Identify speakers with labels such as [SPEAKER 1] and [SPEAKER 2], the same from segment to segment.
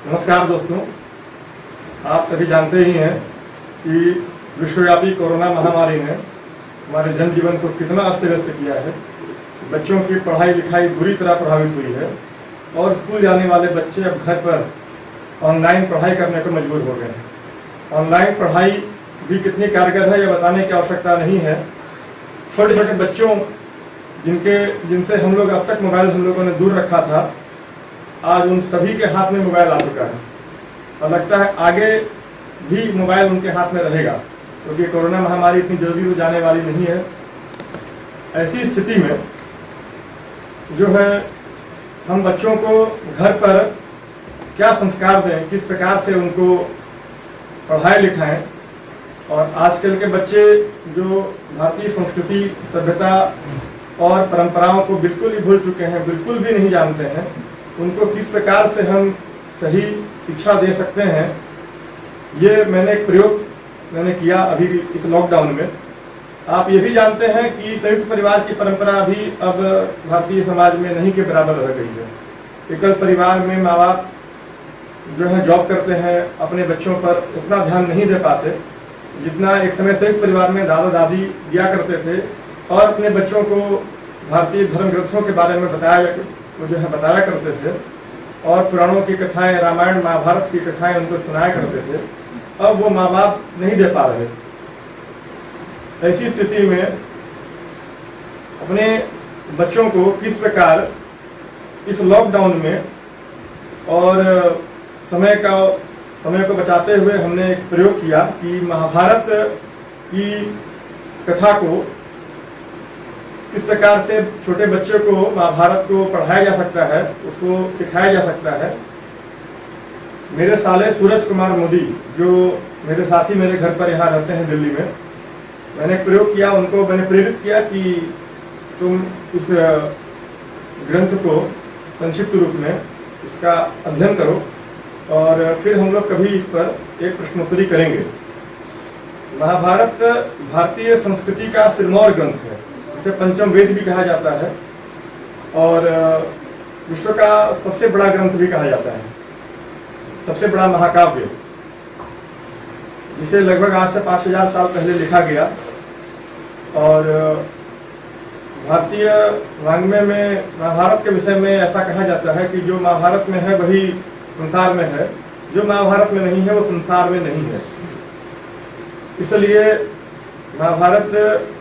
[SPEAKER 1] नमस्कार दोस्तों, आप सभी जानते ही हैं कि विश्वव्यापी कोरोना महामारी ने हमारे जनजीवन को कितना अस्त व्यस्त किया है। बच्चों की पढ़ाई लिखाई बुरी तरह प्रभावित हुई है और स्कूल जाने वाले बच्चे अब घर पर ऑनलाइन पढ़ाई करने को मजबूर हो गए हैं। ऑनलाइन पढ़ाई भी कितनी कारगर है यह बताने की आवश्यकता नहीं है। छोटे छोटे बच्चों जिनसे हम लोग अब तक मोबाइल हम लोगों ने दूर रखा था, आज उन सभी के हाथ में मोबाइल आ चुका है और लगता है आगे भी मोबाइल उनके हाथ में रहेगा, क्योंकि कोरोना महामारी इतनी जल्दी तो जाने वाली नहीं है। ऐसी स्थिति में जो है हम बच्चों को घर पर क्या संस्कार दें, किस प्रकार से उनको पढ़ाएं लिखाएं। और आजकल के बच्चे जो भारतीय संस्कृति, सभ्यता और परंपराओं को बिल्कुल ही भूल चुके हैं, बिल्कुल भी नहीं जानते हैं, उनको किस प्रकार से हम सही शिक्षा दे सकते हैं, ये मैंने एक प्रयोग किया अभी इस लॉकडाउन में। आप ये भी जानते हैं कि संयुक्त परिवार की परंपरा भी अब भारतीय समाज में नहीं के बराबर रह गई है। एकल परिवार में माँ बाप जो है जॉब करते हैं, अपने बच्चों पर उतना ध्यान नहीं दे पाते जितना एक समय संयुक्त परिवार में दादा दादी दिया करते थे और अपने बच्चों को भारतीय धर्म ग्रंथों के बारे में बताया करते थे और पुराणों की कथाएं, रामायण महाभारत की कथाएं उनको सुनाया करते थे। अब वो माँ बाप नहीं दे पा रहे। ऐसी स्थिति में अपने बच्चों को किस प्रकार इस लॉकडाउन में और समय को बचाते हुए हमने एक प्रयोग किया कि महाभारत की कथा को किस प्रकार से छोटे बच्चों को महाभारत को पढ़ाया जा सकता है, उसको सिखाया जा सकता है। मेरे साले सूरज कुमार मोदी, जो मेरे साथी मेरे घर पर यहाँ रहते हैं दिल्ली में, मैंने एक प्रयोग किया, उनको मैंने प्रेरित किया कि तुम इस ग्रंथ को संक्षिप्त रूप में इसका अध्ययन करो और फिर हम लोग कभी इस पर एक प्रश्नोत्तरी करेंगे। महाभारत भारतीय संस्कृति का सिरमौर ग्रंथ है, इसे पंचम वेद भी कहा जाता है और विश्व का सबसे बड़ा ग्रंथ भी कहा जाता है, सबसे बड़ा महाकाव्य, जिसे लगभग आज से 5000 साल पहले लिखा गया। और भारतीय वाङ्मय में महाभारत के विषय में ऐसा कहा जाता है कि जो महाभारत में है वही संसार में है, जो महाभारत में नहीं है वो संसार में नहीं है। इसलिए महाभारत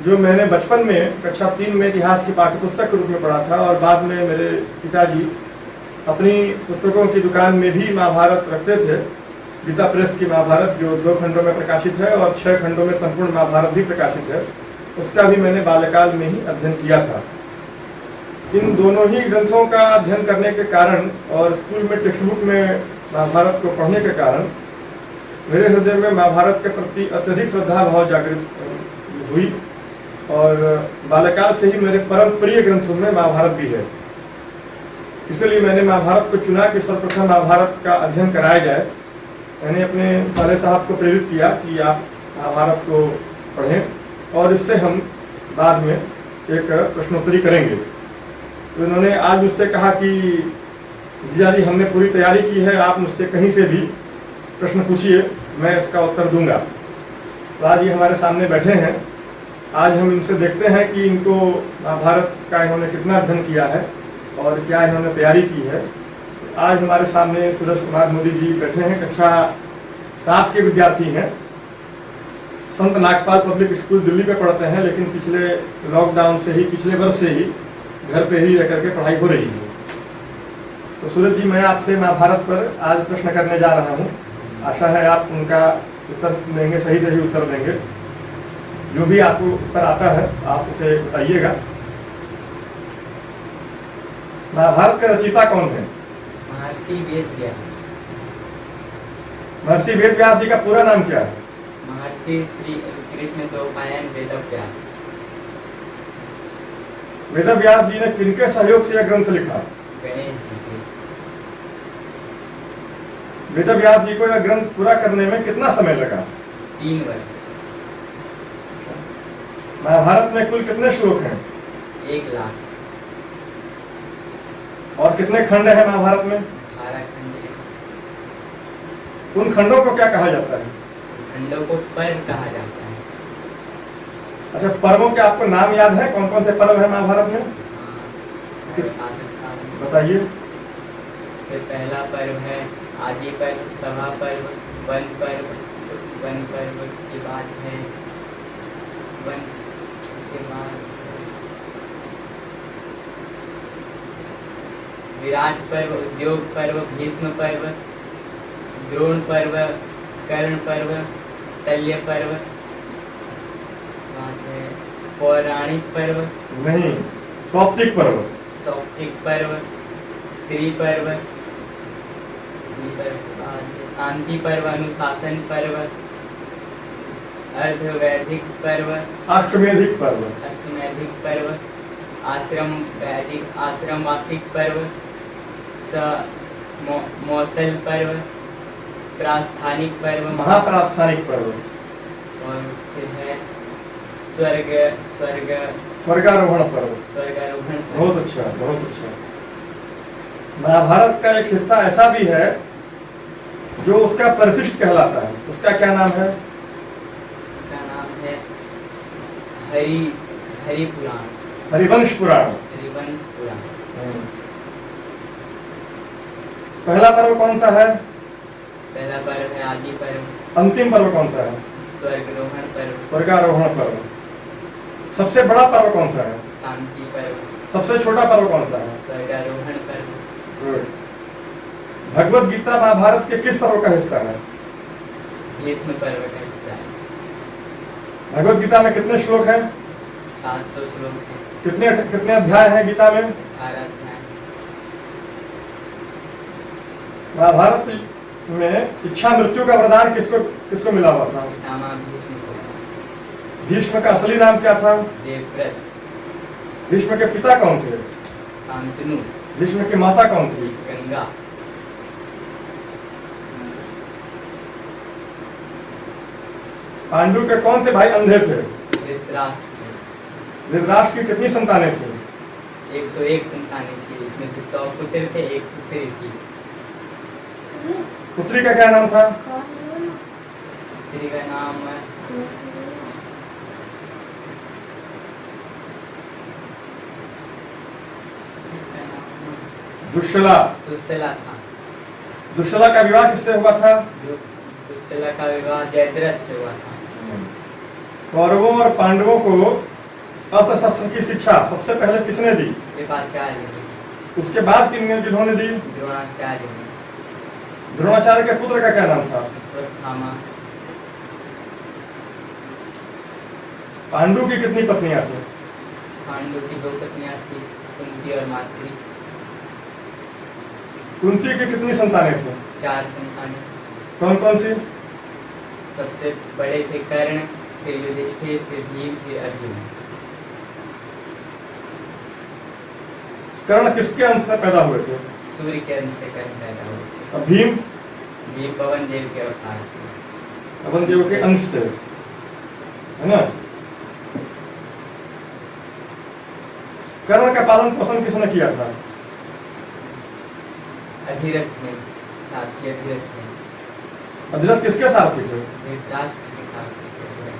[SPEAKER 1] जो मैंने बचपन में कक्षा 3 में इतिहास की पाठ्यपुस्तक के रूप में पढ़ा था और बाद में मेरे पिताजी अपनी पुस्तकों की दुकान में भी महाभारत रखते थे। गीता प्रेस की महाभारत जो 2 खंडों में प्रकाशित है और 6 खंडों में संपूर्ण महाभारत भी प्रकाशित है, उसका भी मैंने बाल्यकाल में ही अध्ययन किया था। इन दोनों ही ग्रंथों का अध्ययन करने के कारण और स्कूल में टेक्स्ट बुक में महाभारत को पढ़ने के कारण मेरे हृदय में महाभारत के प्रति अत्यधिक श्रद्धा भाव जागृत हुई और बाल्यकाल से ही मेरे परम प्रिय ग्रंथों में महाभारत भी है। इसलिए मैंने महाभारत को चुना कि सर्वप्रथम महाभारत का अध्ययन कराया जाए। मैंने अपने साले साहब को प्रेरित किया कि आप महाभारत को पढ़ें और इससे हम बाद में एक प्रश्नोत्तरी करेंगे। तो इन्होंने आज मुझसे कहा कि जीजा जी, हमने पूरी तैयारी की है, आप मुझसे कहीं से भी प्रश्न पूछिए, मैं इसका उत्तर दूंगा। तो आज ये हमारे सामने बैठे हैं। आज हम इनसे देखते हैं कि इनको महाभारत का इन्होंने कितना अध्ययन किया है और क्या इन्होंने तैयारी की है। आज हमारे सामने सूरज कुमार मोदी जी बैठे हैं, कक्षा 7 के विद्यार्थी हैं, संत नागपाल पब्लिक स्कूल दिल्ली में पढ़ते हैं, लेकिन पिछले लॉकडाउन से ही, पिछले वर्ष से ही घर पे ही रह करके पढ़ाई हो रही है। तो सूरज जी, मैं आपसे महाभारत पर आज प्रश्न करने जा रहा हूँ। आशा है आप उनका उत्तर देंगे, सही सही उत्तर देंगे। जो भी आपको उत्तर आता है आप उसे बताइएगा। महाभारत का रचयिता कौन है?
[SPEAKER 2] महर्षि वेदव्यास।
[SPEAKER 1] महर्षि वेदव्यास जी का पूरा नाम क्या है?
[SPEAKER 2] महर्षि श्री कृष्णद्वैपायन वेदव्यास।
[SPEAKER 1] वेदव्यास जी ने किनके सहयोग से यह ग्रंथ लिखा?
[SPEAKER 2] गणेश जी के।
[SPEAKER 1] वेदव्यास जी को यह ग्रंथ पूरा करने में कितना समय लगा?
[SPEAKER 2] 3 वर्ष।
[SPEAKER 1] महाभारत में कुल कितने श्लोक हैं?
[SPEAKER 2] 1 लाख।
[SPEAKER 1] और कितने खंड हैं महाभारत में?
[SPEAKER 2] 18 खंड।
[SPEAKER 1] उन खंडों को क्या कहा जाता है?
[SPEAKER 2] खंडों को पर्व कहा जाता है।
[SPEAKER 1] अच्छा, पर्वों के आपको नाम याद है? कौन कौन से पर्व है महाभारत में?
[SPEAKER 2] मैं बता सकता हूँ।
[SPEAKER 1] बताइए।
[SPEAKER 2] सबसे पहला पर्व है आदि पर्व, सभा पर्व, वन पर्व। वन पर्व के बाद है वन के बाद विराट पर्व, उद्योग पर्व, भीष्म पर्व, द्रोण पर्व, कर्ण पर्व, शल्य पर्व, बाद है पौराणिक पर्व,
[SPEAKER 1] नहीं, सौप्तिक पर्व।
[SPEAKER 2] सौप्तिक पर्व, स्त्री पर्व, स्त्री पर्व के बाद है शांति पर्व, अनुशासन पर्व, अर्धवैदिक पर्व,
[SPEAKER 1] अश्वमेधिक पर्व।
[SPEAKER 2] अश्वमेधिक पर्व, आश्रम वैदिक आश्रमवासिक पर्व, मौसल पर्व, प्रास्थानिक पर्व,
[SPEAKER 1] महाप्रास्थानिक पर्व
[SPEAKER 2] और फिर है स्वर्ग स्वर्ग
[SPEAKER 1] स्वर्गारोहण पर्व।
[SPEAKER 2] स्वर्गारोहण पर्व।
[SPEAKER 1] बहुत अच्छा, बहुत अच्छा। महाभारत का एक हिस्सा ऐसा भी है जो उसका परिशिष्ट कहलाता है, उसका क्या नाम है?
[SPEAKER 2] इसका नाम है हरि पुराण,
[SPEAKER 1] हरिवंश पुराण।
[SPEAKER 2] हरिवंश पुराण।
[SPEAKER 1] पहला पर्व कौन सा है?
[SPEAKER 2] पहला पर्व है आदि पर्व।
[SPEAKER 1] अंतिम पर्व कौन सा है?
[SPEAKER 2] स्वर्गारोहण पर्व।
[SPEAKER 1] स्वर्गारोहण पर्व। सबसे बड़ा पर्व कौन सा है?
[SPEAKER 2] शांति पर्व।
[SPEAKER 1] सबसे छोटा पर्व कौन सा है?
[SPEAKER 2] स्वर्गारोहण पर्व।
[SPEAKER 1] भगवत गीता महाभारत के किस पर्व का हिस्सा है?
[SPEAKER 2] भीष्म पर्व का हिस्सा है।
[SPEAKER 1] भगवत गीता में कितने श्लोक हैं?
[SPEAKER 2] 700 श्लोक है।
[SPEAKER 1] कितने कितने अध्याय हैं गीता में?
[SPEAKER 2] 18 अध्याय।
[SPEAKER 1] महाभारत में इच्छा मृत्यु का वरदान किसको किसको मिला हुआ था?
[SPEAKER 2] पितामह भीष्म को।
[SPEAKER 1] भीष्म का असली नाम क्या था?
[SPEAKER 2] देवव्रत।
[SPEAKER 1] भीष्म के पिता कौन थे?
[SPEAKER 2] शांतनु।
[SPEAKER 1] भीष्म की माता कौन थी?
[SPEAKER 2] गंगा।
[SPEAKER 1] पांडु के कौन से भाई अंधे थे?
[SPEAKER 2] धृतराष्ट्र।
[SPEAKER 1] धृतराष्ट्र की कितनी संतानें थी?
[SPEAKER 2] 101 संतानें थी, उसमें से 100 पुत्र थे, एक पुत्री थी।
[SPEAKER 1] पुत्री का क्या नाम था?
[SPEAKER 2] पुत्री का नाम
[SPEAKER 1] दुश्शला।
[SPEAKER 2] दुस्सला था।
[SPEAKER 1] दुश्शला का विवाह किससे हुआ था?
[SPEAKER 2] दुस्सला का विवाह जयद्रथ से हुआ था।
[SPEAKER 1] कौरवों और पांडवों को अस्त्र शस्त्र की शिक्षा सबसे पहले किसने दी?
[SPEAKER 2] कृपाचार्य ने।
[SPEAKER 1] उसके बाद किन्होंने दी?
[SPEAKER 2] द्रोणाचार्य ने।
[SPEAKER 1] द्रोणाचार्य के पुत्र का क्या नाम था?
[SPEAKER 2] अश्वत्थामा।
[SPEAKER 1] पांडु की कितनी पत्नियां थी?
[SPEAKER 2] पांडु की 2 पत्नियां थी, कुंती और माद्री।
[SPEAKER 1] कुंती की कितनी संतानें थी?
[SPEAKER 2] 4 संतानें।
[SPEAKER 1] कौन कौन सी?
[SPEAKER 2] सबसे बड़े थे कर्ण, फिर युधिष्ठिर, फिर भीम, फिर अर्जुन।
[SPEAKER 1] कर्ण किसके अंश से पैदा हुए थे?
[SPEAKER 2] सूर्य के अंश से कर्ण पैदा हुए थे।
[SPEAKER 1] और भीम?
[SPEAKER 2] भीम पवन देव के अवतार थे।
[SPEAKER 1] पवन देव के अंश से, है ना? कर्ण का पालन पोषण किसने किया था?
[SPEAKER 2] अधिरथ ने, साथी अधिरथ ने।
[SPEAKER 1] अधिरथ किसके सारथी थे?
[SPEAKER 2] धृतराष्ट्र के साथी थे।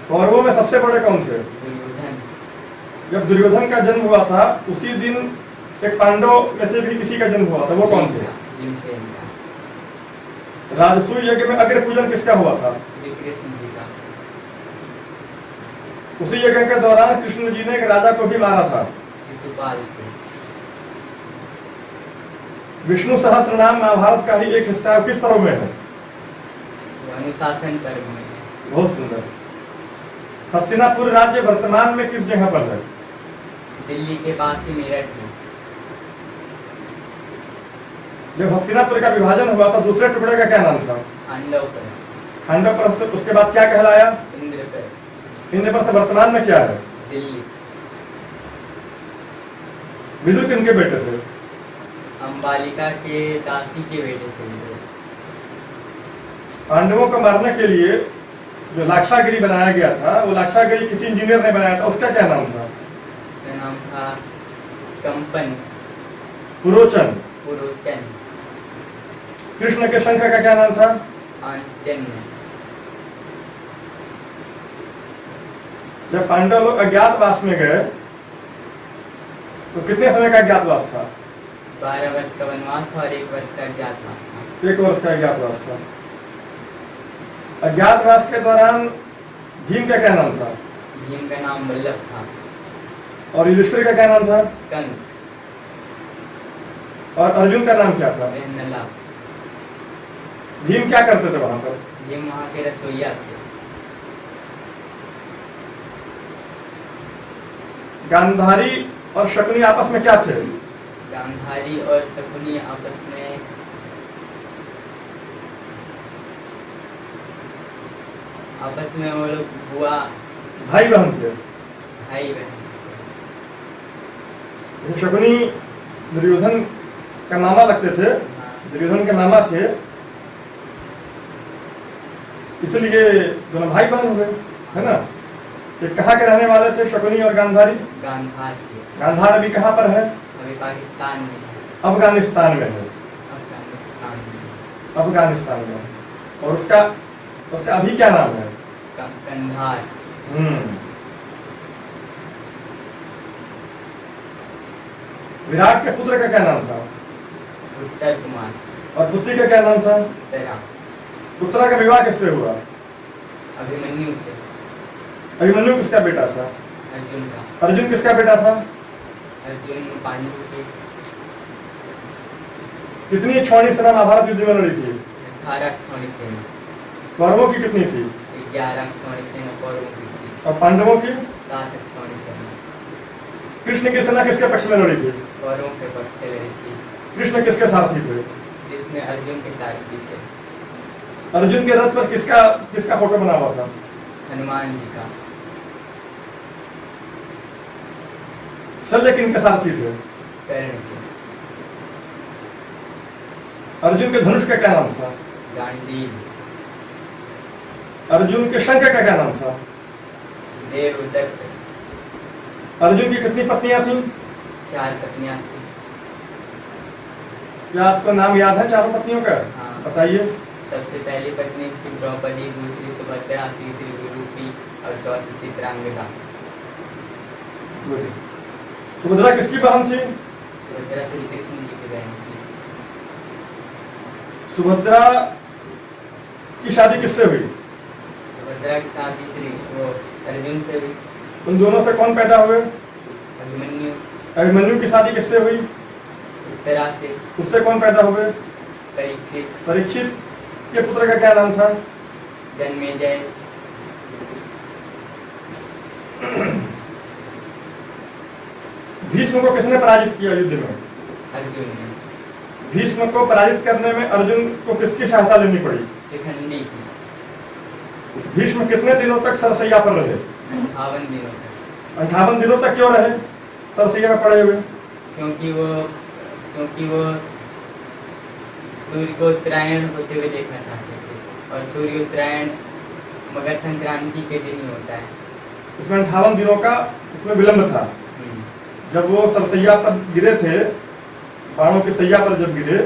[SPEAKER 1] कौरवों में सबसे बड़े कौन थे?
[SPEAKER 2] दुर्योधन।
[SPEAKER 1] जब दुर्योधन का जन्म हुआ था उसी दिन एक पांडव में से भी किसी का जन्म हुआ था, वो कौन थे?
[SPEAKER 2] भीमसेन का।
[SPEAKER 1] राजसूय यज्ञ में अग्र पूजन किसका हुआ था?
[SPEAKER 2] श्री कृष्ण जी का।
[SPEAKER 1] उसी यज्ञ के दौरान कृष्ण जी ने एक राजा को भी मारा था।
[SPEAKER 2] शिशुपाल को।
[SPEAKER 1] विष्णु सहस्त्र नाम महाभारत का ही एक हिस्सा है, किस पर्व में है?
[SPEAKER 2] वो अनुशासन पर्व में है।
[SPEAKER 1] बहुत सुंदर। हस्तिनापुर राज्य वर्तमान में किस जगह पर है?
[SPEAKER 2] दिल्ली के पास ही मेरठ में।
[SPEAKER 1] जब हस्तिनापुर का विभाजन हुआ था दूसरे टुकड़े का क्या नाम था?
[SPEAKER 2] खांडवप्रस्थ।
[SPEAKER 1] खांडवप्रस्थ। उसके बाद क्या कहलाया?
[SPEAKER 2] इंद्रप्रस्थ।
[SPEAKER 1] इंद्रप्रस्थ वर्तमान में क्या है?
[SPEAKER 2] दिल्ली।
[SPEAKER 1] विदुर किनके बेटे थे?
[SPEAKER 2] अंबालिका के दासी के बेटे थे।
[SPEAKER 1] पांडवों को मारने के लिए जो लाक्षागिरी बनाया गया था, वो लाक्षागिरी किसी इंजीनियर ने बनाया था, उसका क्या नाम था?
[SPEAKER 2] उसका नाम था कंपन।
[SPEAKER 1] पुरोचन।
[SPEAKER 2] पुरोचन।
[SPEAKER 1] कृष्ण के शंख का क्या नाम था?
[SPEAKER 2] पांचजन्य।
[SPEAKER 1] जब पांडव लोग अज्ञातवास में गए तो कितने समय का अज्ञातवास था?
[SPEAKER 2] 12 वर्ष का वनवास था और 1 वर्ष का अज्ञातवास था।
[SPEAKER 1] 1 वर्ष का अज्ञातवास था। अज्ञातवास के दौरान भीम का क्या नाम था?
[SPEAKER 2] भीम का नाम वल्लभ था।
[SPEAKER 1] और युधिष्ठिर का क्या नाम था?
[SPEAKER 2] कंस।
[SPEAKER 1] और अर्जुन का नाम क्या था?
[SPEAKER 2] नला।
[SPEAKER 1] भीम क्या करते थे वहां पर?
[SPEAKER 2] भीम वहाँ के रसोइया थे।
[SPEAKER 1] गांधारी और शकुनी आपस में क्या थे?
[SPEAKER 2] गांधारी और शकुनी आपस में वो लोग बुआ
[SPEAKER 1] भाई बहन थे।
[SPEAKER 2] भाई बहन।
[SPEAKER 1] शकुनी दुर्योधन का मामा लगते थे, दुर्योधन के मामा थे, इसलिए दोनों भाई बहन हुए, है ना। ये कहाँ के रहने वाले थे शकुनी और गांधारी?
[SPEAKER 2] गांधार थे।
[SPEAKER 1] गांधार अभी कहाँ पर है?
[SPEAKER 2] अभी पाकिस्तान में है।
[SPEAKER 1] अफगानिस्तान में है।
[SPEAKER 2] अफगानिस्तान में।
[SPEAKER 1] अफगानिस्तान में। और उसका अभी क्या नाम है?
[SPEAKER 2] कंधार।
[SPEAKER 1] विराट के पुत्र का क्या नाम था?
[SPEAKER 2] उत्तर कुमार।
[SPEAKER 1] और पुत्री का क्या नाम था?
[SPEAKER 2] उत्तरा।
[SPEAKER 1] उत्तरा का विवाह किससे हुआ?
[SPEAKER 2] अभिमन्यु से।
[SPEAKER 1] अभिमन्यु किसका बेटा था?
[SPEAKER 2] अर्जुन का।
[SPEAKER 1] अर्जुन किसका बेटा था?
[SPEAKER 2] अर्जुन पांडु के।
[SPEAKER 1] कितनी क्षौणी सेना महाभारत युद्ध में लड़ी थी?
[SPEAKER 2] 18 क्षौणी सेना।
[SPEAKER 1] कौरवों की कितनी थी?
[SPEAKER 2] 11 क्षौणी सेना कौरवों की थी।
[SPEAKER 1] और पांडवों की?
[SPEAKER 2] 7 क्षौणी सेना।
[SPEAKER 1] कृष्ण की सेना किसके पक्ष में लड़ी थी?
[SPEAKER 2] कौरवों के पक्ष से लड़ी थी।
[SPEAKER 1] कृष्ण किसके सारथी थे?
[SPEAKER 2] कृष्ण अर्जुन के सारथी थे।
[SPEAKER 1] अर्जुन के रथ पर किसका फोटो बना हुआ था?
[SPEAKER 2] हनुमान जी का।
[SPEAKER 1] शल्य किनके सारथी थे?
[SPEAKER 2] कर्ण के।
[SPEAKER 1] अर्जुन के धनुष का क्या नाम था?
[SPEAKER 2] गांडीव।
[SPEAKER 1] अर्जुन के शंख का क्या नाम था?
[SPEAKER 2] देवदत्त।
[SPEAKER 1] अर्जुन की कितनी पत्नियां थीं?
[SPEAKER 2] 4 पत्नियां थी।
[SPEAKER 1] क्या आपको नाम याद है चारों पत्नियों का?
[SPEAKER 2] हाँ।
[SPEAKER 1] बताइए।
[SPEAKER 2] सबसे पहली पत्नी थी द्रौपदी, दूसरी सुभद्रा, तीसरी गुरुपी और चौथी चित्रांगदा।
[SPEAKER 1] सुभद्रा किसकी बहन थी?
[SPEAKER 2] सुभद्रा श्री कृष्ण जी की बहन थी।
[SPEAKER 1] सुभद्रा की शादी किससे हुई?
[SPEAKER 2] सुभद्रा की शादी श्री अर्जुन से हुई।
[SPEAKER 1] उन दोनों से कौन पैदा हुए?
[SPEAKER 2] अभिमन्यु।
[SPEAKER 1] अभिमन्यु की शादी किससे हुई?
[SPEAKER 2] उत्तरा से।
[SPEAKER 1] उससे कौन पैदा हुए?
[SPEAKER 2] परीक्षित।
[SPEAKER 1] परीक्षित के पुत्र का क्या नाम था?
[SPEAKER 2] जन्मेजय।
[SPEAKER 1] भीष्म को किसने पराजित किया युद्ध में?
[SPEAKER 2] अर्जुन ने।
[SPEAKER 1] भीष्म को पराजित करने में अर्जुन को किसकी सहायता लेनी पड़ी?
[SPEAKER 2] शिखंडी की।
[SPEAKER 1] भीष्म कितने दिनों तक सरसैया पर रहे?
[SPEAKER 2] 58 दिनों तक।
[SPEAKER 1] 58 दिनों तक क्यों रहे सरसैया में पड़े हुए?
[SPEAKER 2] क्योंकि वो सूर्य को उत्तरायण होते हुए देखना चाहते थे और सूर्य उत्तरायण मकर संक्रांति के दिन ही होता है।
[SPEAKER 1] इसमें 58 दिनों का इसमें विलंब था। जब वो सरसैया पर गिरे थे, बाणों की सैया पर जब गिरे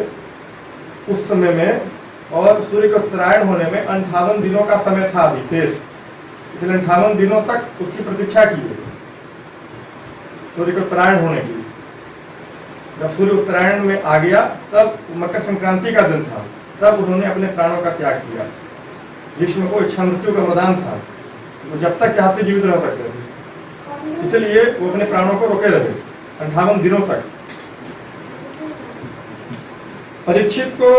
[SPEAKER 1] उस समय में और सूर्य के उत्तरायण होने में 58 दिनों का समय था विशेष, इसलिए 58 दिनों तक उसकी प्रतीक्षा की है सूर्य के उत्तरायण होने की। जब सूर्य उत्तरायण में आ गया तब मकर संक्रांति का दिन था, तब उन्होंने अपने प्राणों का त्याग किया। भीष्म को इच्छा मृत्यु का वरदान था, वो जब तक चाहते जीवित रह सकते थे, इसलिए वो अपने प्राणों को रोके रहे 58 दिनों तक। परीक्षित को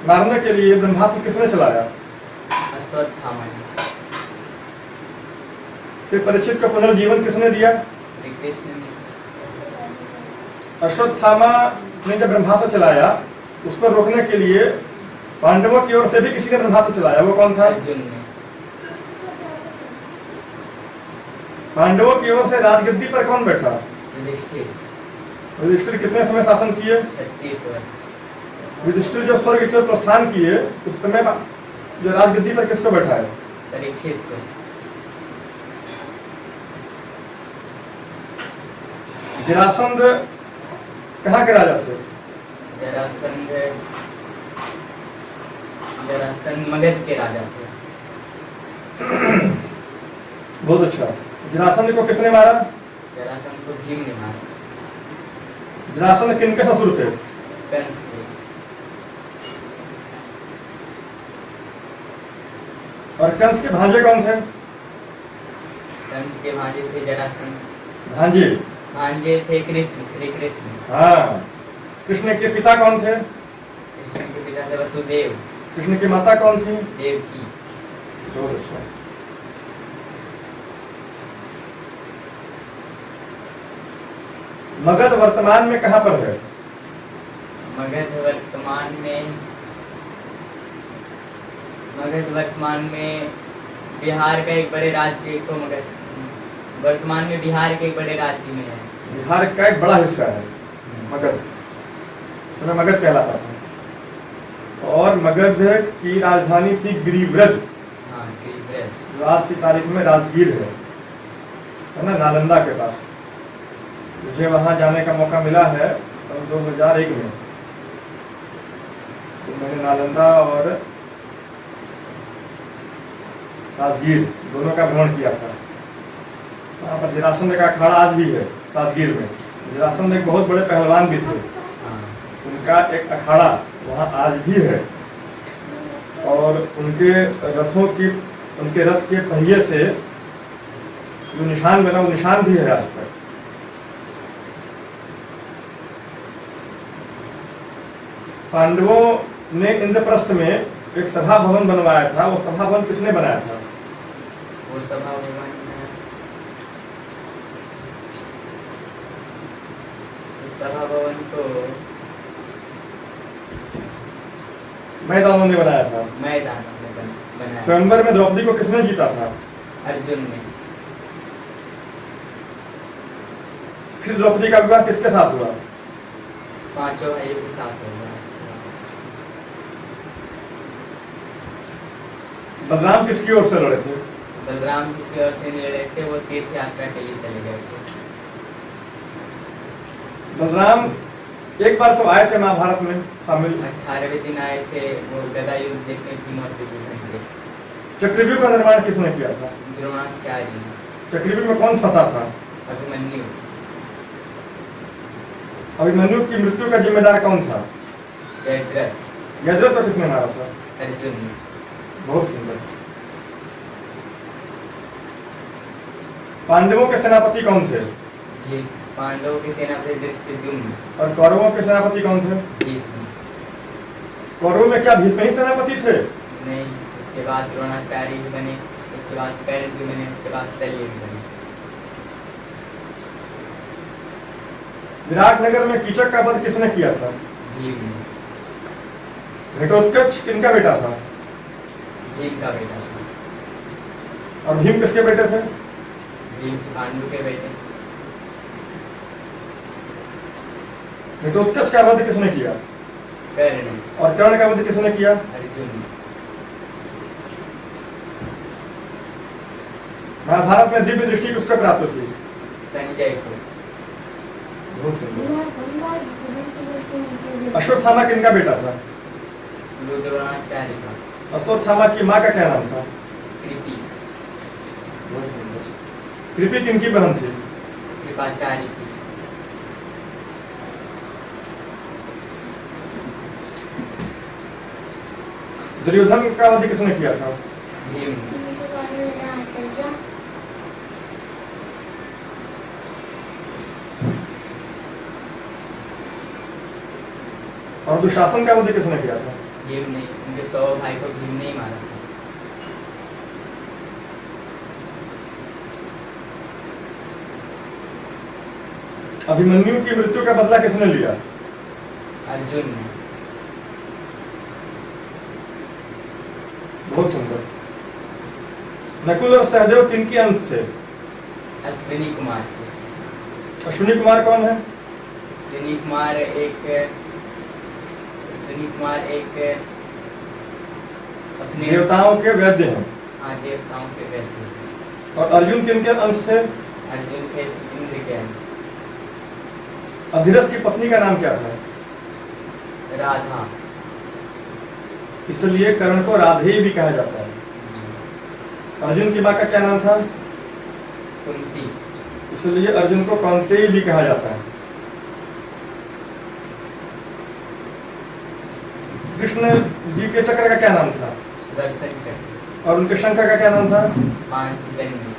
[SPEAKER 1] मारने के लिए ब्रह्मास्त्र किसने चलाया?
[SPEAKER 2] अश्वत्थामा ने।
[SPEAKER 1] फिर परीक्षित को पुनर्जीवन किसने दिया?
[SPEAKER 2] श्री कृष्ण ने।
[SPEAKER 1] अश्वत्थामा ने जब ब्रह्मास्त्र चलाया, उसको रोकने के लिए पांडवों की ओर से भी किसी ने ब्रह्मास्त्र चलाया, वो कौन था?
[SPEAKER 2] अर्जुन ने।
[SPEAKER 1] पांडवों की ओर से राजगद्दी पर कौन बैठा?
[SPEAKER 2] युधिष्ठिर।
[SPEAKER 1] युधिष्ठिर कितने समय शासन किए?
[SPEAKER 2] 36 वर्ष।
[SPEAKER 1] युधिष्ठिर जब स्वर्ग की ओर प्रस्थान किए उस समय जो राजगद्दी पर किसको बैठाया?
[SPEAKER 2] परीक्षित को।
[SPEAKER 1] जरासंध कहाँ के राजा थे?
[SPEAKER 2] जरासंध जरासंध मगध के राजा थे।
[SPEAKER 1] बहुत अच्छा। जरासंध को किसने मारा?
[SPEAKER 2] जरासंध को भीम ने मारा।
[SPEAKER 1] जरासंध किनके ससुर थे?
[SPEAKER 2] कंस के।
[SPEAKER 1] और कंस के भांजे कौन थे?
[SPEAKER 2] कंस के भांजे थे जरासंध।
[SPEAKER 1] भांजे?
[SPEAKER 2] भांजे थे कृष्ण, श्री कृष्ण।
[SPEAKER 1] हाँ। कृष्ण के पिता कौन थे?
[SPEAKER 2] कृष्ण के पिता थे वसुदेव।
[SPEAKER 1] कृष्ण की माता कौन थी?
[SPEAKER 2] देवकी।
[SPEAKER 1] बहुत अच्छा। मगध वर्तमान में कहाँ पर है?
[SPEAKER 2] मगध वर्तमान में बिहार का एक बड़े राज्य को मगध वर्तमान में बिहार के एक बड़े राज्य में है।
[SPEAKER 1] बिहार का एक बड़ा हिस्सा है मगध। इस समय मगध कहलाता था। और मगध की राजधानी थी गिरिव्रज।
[SPEAKER 2] हाँ, गिरिव्रज।
[SPEAKER 1] जो आज की तारीख में राजगीर है ना, नालंदा के पास। मुझे वहां जाने का मौका मिला है सन 2001 में। तो मैंने नालंदा और राजगीर दोनों का भ्रमण किया था। वहाँ पर जरासंध का अखाड़ा आज भी है राजगीर में। जरासंध एक बहुत बड़े पहलवान भी थे। उनका एक अखाड़ा वहाँ आज भी है। और उनके रथ के पहिए से जो निशान बना, वो निशान भी है आज तक। पांडवों ने इंद्रप्रस्थ में एक सभा भवन बनवाया था। वो सभा भवन किसने बनाया था?
[SPEAKER 2] वो सभा भवन को
[SPEAKER 1] मैदानों ने बनाया था।
[SPEAKER 2] बनाया।
[SPEAKER 1] स्वयंवर में द्रौपदी को किसने जीता था?
[SPEAKER 2] अर्जुन ने।
[SPEAKER 1] फिर द्रौपदी का विवाह किसके साथ हुआ?
[SPEAKER 2] 5 भाइयों के साथ हुआ।
[SPEAKER 1] बलराम किसकी ओर से लड़े थे?
[SPEAKER 2] बलराम किसी और से नहीं लड़े थे, वो तीर्थ यात्रा के लिए चले गए थे।
[SPEAKER 1] बलराम एक बार तो आए थे महाभारत में शामिल।
[SPEAKER 2] 18वें दिन आए थे। वो गदा युद्ध देखने तीनों दुर्योधन थे।
[SPEAKER 1] चक्रव्यूह का निर्माण किसने किया था?
[SPEAKER 2] द्रोणाचार्य।
[SPEAKER 1] चक्रव्यूह में कौन फंसा था?
[SPEAKER 2] अभिमन्यु।
[SPEAKER 1] अभिमन्यु की मृत्यु का जिम्मेदार कौन था?
[SPEAKER 2] जयद्रथ।
[SPEAKER 1] जयद्रथ को किसने मारा था?
[SPEAKER 2] अर्जुन ने।
[SPEAKER 1] बहुत सुंदर। पांडवों के सेनापति कौन थे?
[SPEAKER 2] पांडवों के सेनापति धृष्टद्युम्न।
[SPEAKER 1] और कौरवों के सेनापति कौन थे?
[SPEAKER 2] भीष्म।
[SPEAKER 1] कौरवों में क्या भीष्म ही सेनापति थे?
[SPEAKER 2] नहीं, उसके बाद द्रोणाचार्य भी बने, उसके बाद कर्ण भी बने, उसके बाद शल्य भी बने।
[SPEAKER 1] विराटनगर में कीचक का वध किसने किया था?
[SPEAKER 2] भीम ने।
[SPEAKER 1] घटोत्कच किनका बेटा था?
[SPEAKER 2] भीम का बेटा था।
[SPEAKER 1] और भीम किसके बेटे थे?
[SPEAKER 2] भीम पांडु के बेटे।
[SPEAKER 1] घटोत्कच का वध किसने किया?
[SPEAKER 2] कर्ण।
[SPEAKER 1] और कर्ण का वध किसने किया?
[SPEAKER 2] अर्जुन ने।
[SPEAKER 1] महाभारत में दिव्य दृष्टि किसको प्राप्त थी?
[SPEAKER 2] संजय को।
[SPEAKER 1] बहुत सुंदर। अश्वत्थामा किनका बेटा था?
[SPEAKER 2] द्रोणाचार्य का।
[SPEAKER 1] अश्वत्थामा की माँ का क्या नाम था?
[SPEAKER 2] कृपि।
[SPEAKER 1] बहुत सुंदर। कृपि किनकी बहन थी?
[SPEAKER 2] कृपाचार्य की।
[SPEAKER 1] दुर्योधन का वध किसने किया था?
[SPEAKER 2] भीम ने।
[SPEAKER 1] और दुशासन का वध किसने किया था?
[SPEAKER 2] भीम ने। उनके 100 भाई को भीम ने ही मारा था।
[SPEAKER 1] अभिमन्यु की मृत्यु का बदला किसने लिया?
[SPEAKER 2] अर्जुन ने।
[SPEAKER 1] बहुत सुंदर। नकुल और सहदेव किनके अंश थे?
[SPEAKER 2] अश्विनी कुमार के।
[SPEAKER 1] अश्विनी कुमार कौन है?
[SPEAKER 2] अश्विनी कुमार एक अपने
[SPEAKER 1] देवताओं के वैद्य हैं।
[SPEAKER 2] हाँ, देवताओं के वैद्य।
[SPEAKER 1] और अर्जुन किनके अंश थे?
[SPEAKER 2] अर्जुन थे इंद्र के अंश।
[SPEAKER 1] अधिरथ की पत्नी का नाम क्या था?
[SPEAKER 2] राधा।
[SPEAKER 1] इसलिए कर्ण को राधे भी कहा जाता है। अर्जुन की माँ का क्या नाम था?
[SPEAKER 2] कुंती।
[SPEAKER 1] इसलिए अर्जुन को कौंतेय भी कहा जाता है। कृष्ण जी के चक्र का क्या नाम था?
[SPEAKER 2] सुदर्शन चक्र।
[SPEAKER 1] और उनके शंख का क्या नाम था?
[SPEAKER 2] पांचजन्य।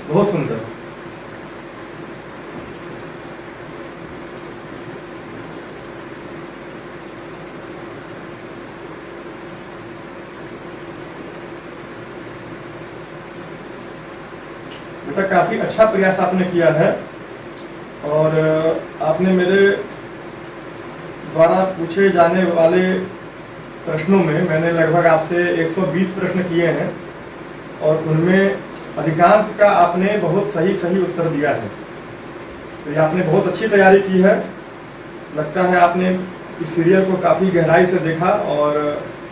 [SPEAKER 1] बहुत सुंदर। बेटा काफी अच्छा प्रयास आपने किया है और आपने मेरे द्वारा पूछे जाने वाले प्रश्नों में मैंने लगभग आपसे 120 प्रश्न किए हैं और उनमें अधिकांश का आपने बहुत सही उत्तर दिया है। तो ये आपने बहुत अच्छी तैयारी की है। लगता है आपने इस सीरियल को काफ़ी गहराई से देखा और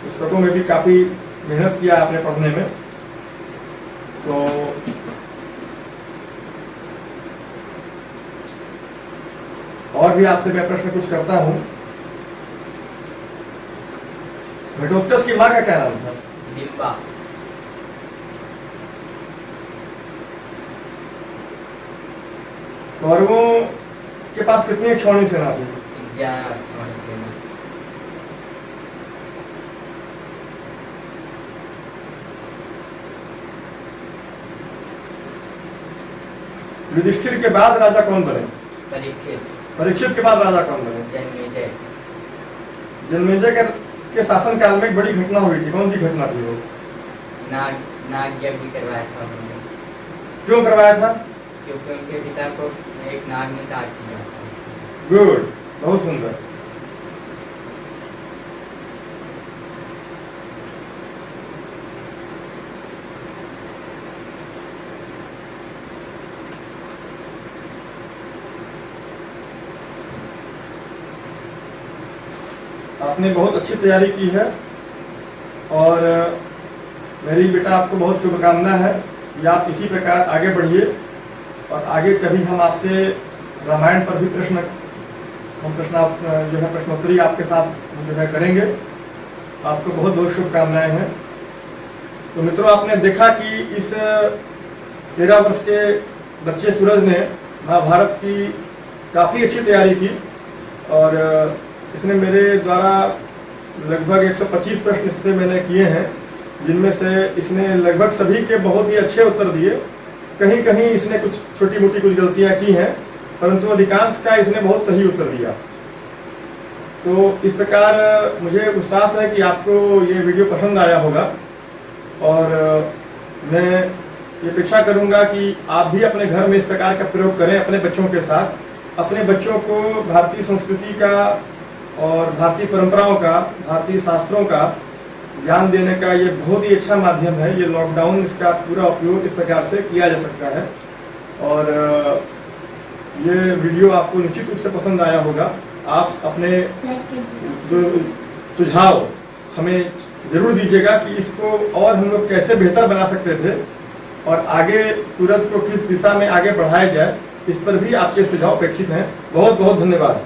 [SPEAKER 1] पुस्तकों में भी काफ़ी मेहनत किया आपने पढ़ने में। तो और भी आपसे मैं प्रश्न कुछ करता हूँ। घटोत्कच की माँ का क्या नाम था?
[SPEAKER 2] डिम्बा।
[SPEAKER 1] कौरवों के पास कितनी क्षौणी सेना थी?
[SPEAKER 2] 11 क्षौणी सेना।
[SPEAKER 1] युधिष्ठिर के बाद राजा कौन बने?
[SPEAKER 2] परीक्षित।
[SPEAKER 1] परीक्षित के बाद राजा कौन बने?
[SPEAKER 2] जन्मेजय।
[SPEAKER 1] जन्मेजय के शासन काल में एक बड़ी घटना हुई थी। कौन सी घटना थी वो?
[SPEAKER 2] नाग यज्ञ करवाया था उन्होंने।
[SPEAKER 1] क्यों करवाया था?
[SPEAKER 2] क्योंकि उनके पिता को एक नाग ने काट दिया था।
[SPEAKER 1] गुड, बहुत सुंदर। आपने बहुत अच्छी तैयारी की है और मेरी बेटा आपको बहुत शुभकामना है कि आप इसी प्रकार आगे बढ़िए और आगे कभी हम आपसे रामायण पर भी प्रश्नोत्तरी आपके साथ जो है करेंगे। आपको बहुत बहुत शुभकामनाएं हैं। तो मित्रों, आपने देखा कि इस 13 वर्ष के बच्चे सूरज ने महाभारत की काफ़ी अच्छी तैयारी की और इसने मेरे द्वारा लगभग 125 प्रश्न इससे मैंने किए हैं, जिनमें से इसने लगभग सभी के बहुत ही अच्छे उत्तर दिए। कहीं कहीं इसने कुछ छोटी मोटी कुछ गलतियां की हैं, परंतु अधिकांश का इसने बहुत सही उत्तर दिया। तो इस प्रकार मुझे विश्वास है कि आपको ये वीडियो पसंद आया होगा और मैं ये अपेक्षा करूंगा कि आप भी अपने घर में इस प्रकार का प्रयोग करें अपने बच्चों के साथ। अपने बच्चों को भारतीय संस्कृति का और भारतीय परंपराओं का, भारतीय शास्त्रों का ज्ञान देने का ये बहुत ही अच्छा माध्यम है। ये लॉकडाउन, इसका पूरा उपयोग इस प्रकार से किया जा सकता है और ये वीडियो आपको निश्चित रूप से पसंद आया होगा। आप अपने जो सुझाव हमें ज़रूर दीजिएगा कि इसको और हम लोग कैसे बेहतर बना सकते थे और आगे सूरज को किस दिशा में आगे बढ़ाया जाए, इस पर भी आपके सुझाव अपेक्षित हैं। बहुत बहुत धन्यवाद।